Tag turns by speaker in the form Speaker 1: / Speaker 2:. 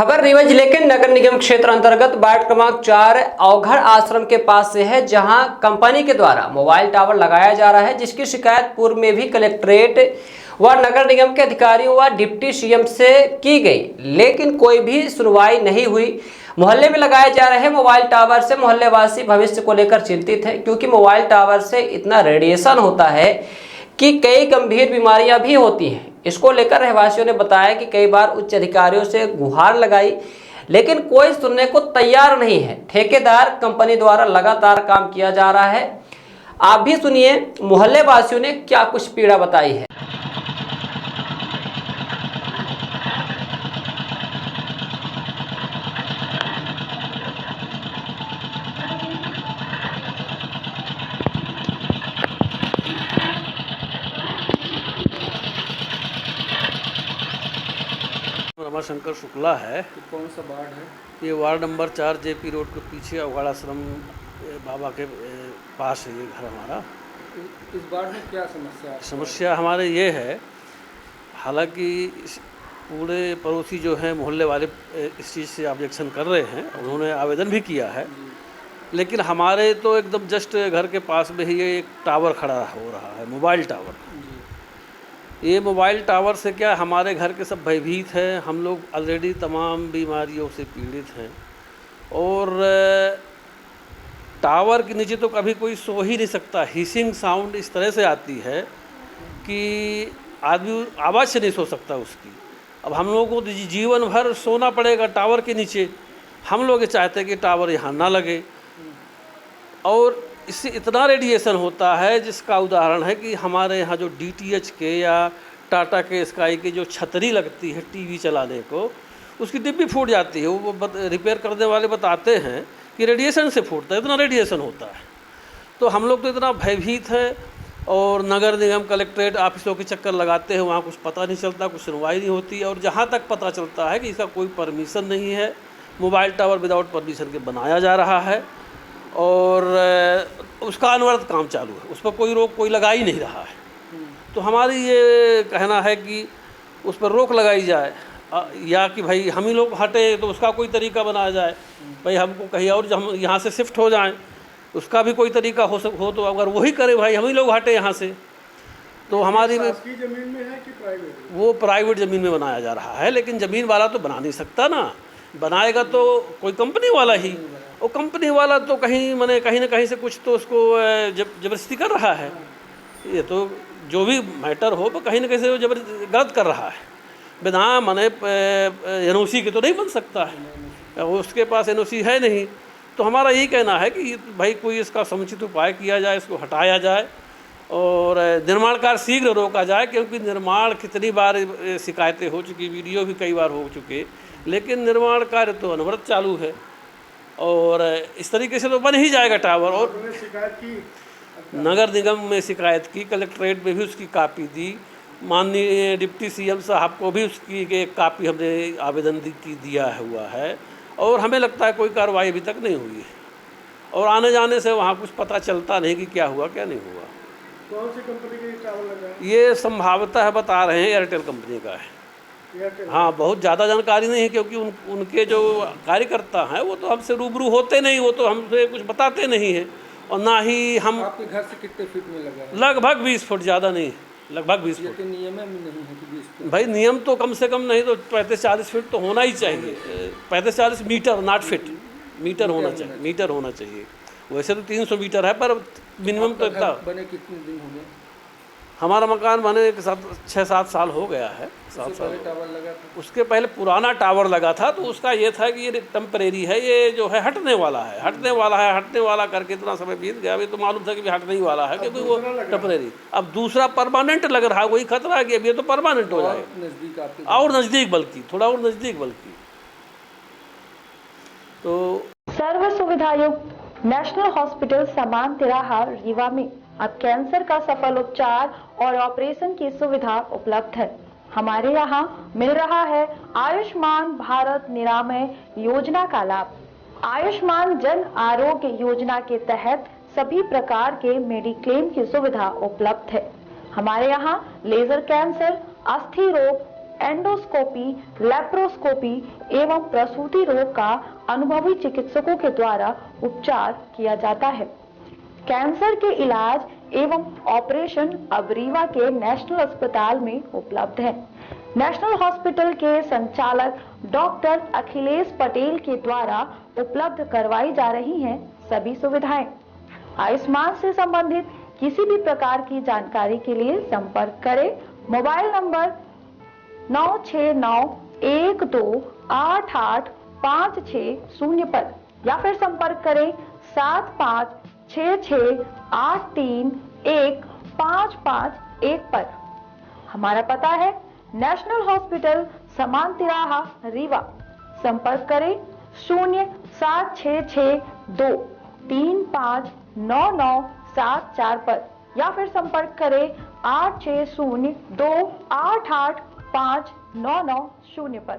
Speaker 1: खबर रीवा जिले के नगर निगम क्षेत्र अंतर्गत वार्ड क्रमांक 4 अवघड़ आश्रम के पास से है, जहां कंपनी के द्वारा मोबाइल टावर लगाया जा रहा है, जिसकी शिकायत पूर्व में भी कलेक्ट्रेट व नगर निगम के अधिकारियों व डिप्टी सीएम से की गई, लेकिन कोई भी सुनवाई नहीं हुई। मोहल्ले में लगाए जा रहे मोबाइल टावर से मोहल्लेवासी भविष्य को लेकर चिंतित है, क्योंकि मोबाइल टावर से इतना रेडिएशन होता है कि कई गंभीर बीमारियां भी होती हैं। इसको लेकर रहवासियों ने बताया कि कई बार उच्च अधिकारियों से गुहार लगाई, लेकिन कोई सुनने को तैयार नहीं है। ठेकेदार कंपनी द्वारा लगातार काम किया जा रहा है। आप भी सुनिए मोहल्ले वासियों ने क्या कुछ पीड़ा बताई है।
Speaker 2: रमाशंकर शुक्ला है।
Speaker 3: कौन सा वार्ड है?
Speaker 2: ये वार्ड नंबर 4 जेपी रोड के पीछे अवघड़ आश्रम बाबा के पास है ये घर हमारा।
Speaker 3: इस वार्ड में क्या समस्या है?
Speaker 2: समस्या हमारे ये है, हालांकि पूरे पड़ोसी जो हैं मोहल्ले वाले इस चीज़ से ऑब्जेक्शन कर रहे हैं, उन्होंने आवेदन भी किया है, लेकिन हमारे तो एकदम जस्ट घर के पास में ही ये एक टावर खड़ा हो रहा है, मोबाइल टावर। ये मोबाइल टावर से क्या हमारे घर के सब भयभीत हैं, हम लोग ऑलरेडी तमाम बीमारियों से पीड़ित हैं, और टावर के नीचे तो कभी कोई सो ही नहीं सकता। हिसिंग साउंड इस तरह से आती है कि आदमी आवाज़ से नहीं सो सकता उसकी। अब हम लोगों को जीवन भर सोना पड़ेगा टावर के नीचे। हम लोग ये चाहते हैं कि टावर यहाँ ना लगे, और इससे इतना रेडिएशन होता है जिसका उदाहरण है कि हमारे यहाँ जो डीटीएच के या टाटा के स्काई के जो छतरी लगती है टीवी चलाने को, उसकी डिब्बी फूट जाती है। वो रिपेयर करने वाले बताते हैं कि रेडिएशन से फूटता है, इतना रेडिएशन होता है। तो हम लोग तो इतना भयभीत हैं, और नगर निगम कलेक्ट्रेट ऑफिसों के चक्कर लगाते हैं, वहाँ कुछ पता नहीं चलता, कुछ सुनवाई नहीं होती। और जहाँ तक पता चलता है कि इसका कोई परमिशन नहीं है, मोबाइल टावर विदाउट परमिशन के बनाया जा रहा है, और उसका अनवरत काम चालू है, उस पर कोई रोक कोई लगा ही नहीं रहा है। तो हमारी ये कहना है कि उस पर रोक लगाई जाए, या कि भाई हम ही लोग हटे तो उसका कोई तरीका बनाया जाए। भाई हमको कहीं और हम यहाँ से शिफ्ट हो जाएं, उसका भी कोई तरीका हो तो अगर वही करे, भाई हम ही लोग हटे यहाँ से। तो हमारी
Speaker 3: ज़मीन में है कि प्राइवेट?
Speaker 2: वो प्राइवेट ज़मीन में बनाया जा रहा है, लेकिन ज़मीन वाला तो बना नहीं सकता ना, बनाएगा तो कोई कंपनी वाला ही। और कंपनी वाला तो कहीं ना कहीं से कुछ तो उसको जबरदस्ती कर रहा है। ये तो जो भी मैटर हो, वो कहीं ना कहीं से जबरदस्ती गलत कर रहा है। बिना एनओसी के तो नहीं बन सकता है, उसके पास एनओसी है नहीं। तो हमारा यही कहना है कि भाई कोई इसका समुचित उपाय किया जाए, इसको हटाया जाए, और निर्माण कार्य शीघ्र रोका जाए, क्योंकि निर्माण कितनी बार शिकायतें हो चुकी, वीडियो भी कई बार हो चुके, लेकिन निर्माण कार्य तो अनवरत चालू है, और इस तरीके से तो बन ही जाएगा टावर। और
Speaker 3: शिकायत की,
Speaker 2: नगर निगम में शिकायत की, कलेक्ट्रेट में भी उसकी कापी दी, माननीय डिप्टी सीएम साहब को भी उसकी एक कापी हमने आवेदन दिया हुआ है, और हमें लगता है कोई कार्रवाई अभी तक नहीं हुई है, और आने जाने से वहाँ कुछ पता चलता नहीं कि क्या हुआ क्या नहीं हुआ।
Speaker 3: कौन सी कंपनी के टावर लगा है?
Speaker 2: ये संभावतः बता रहे हैं एयरटेल कंपनी का है। हाँ, बहुत ज़्यादा जानकारी नहीं है, क्योंकि उनके जो कार्यकर्ता हैं वो तो हमसे रूबरू होते नहीं, वो तो हमसे कुछ बताते नहीं हैं, और ना ही हम।
Speaker 3: आपके घर से कितने फीट में लगा है?
Speaker 2: लगभग 20 फुट, ज़्यादा नहीं, लगभग 20 फुट।
Speaker 3: नियम में नहीं है कि 20 फुट?
Speaker 2: भाई नियम तो कम से कम नहीं तो 35-40 फीट तो होना ही चाहिए। 35-40 मीटर, नॉट फिट, मीटर होना चाहिए, मीटर होना चाहिए। वैसे तो 300 मीटर है, पर मिनिमम तो इतना।
Speaker 3: बने कितने दिन हो गए?
Speaker 2: हमारा मकान बने 6-7 साल हो गया है। 7 साल
Speaker 3: टावर लगा था?
Speaker 2: उसके पहले पुराना टावर लगा था, तो उसका ये था कि ये टेम्परेरी है, ये जो है हटने वाला करके इतना समय बीत गया। अभी तो मालूम था कि हटने ही वाला है, क्योंकि वो टेम्परेरी। अब दूसरा परमानेंट लग रहा है, वही खतरा है कि अब ये तो परमानेंट हो जाएगा,
Speaker 3: नजदीक
Speaker 2: और नज़दीक, बल्कि थोड़ा और नज़दीक बल्कि। तो
Speaker 4: सर्व सुविधायुक्त नेशनल हॉस्पिटल समान तिराहा रीवा में अब कैंसर का सफल उपचार और ऑपरेशन की सुविधा उपलब्ध है। हमारे यहाँ मिल रहा है आयुष्मान भारत निरामय योजना का लाभ। आयुष्मान जन आरोग्य योजना के तहत सभी प्रकार के मेडिक्लेम की सुविधा उपलब्ध है। हमारे यहाँ लेजर कैंसर, अस्थि रोग, एंडोस्कोपी, लेप्रोस्कोपी एवं प्रसूति रोग का अनुभवी चिकित्सकों के द्वारा उपचार किया जाता है। कैंसर के इलाज एवं ऑपरेशन अब रीवा के नेशनल अस्पताल में उपलब्ध है। नेशनल हॉस्पिटल के संचालक डॉक्टर अखिलेश पटेल के द्वारा उपलब्ध करवाई जा रही हैं सभी सुविधाएं। आयुष्मान से संबंधित किसी भी प्रकार की जानकारी के लिए संपर्क करें मोबाइल नंबर 9691288560 पर या फिर संपर्क करें 7566831551 पर। हमारा पता है नेशनल हॉस्पिटल समान तिराहा रीवा। संपर्क करें 07662359974 पर या फिर संपर्क करें 8602885990 पर।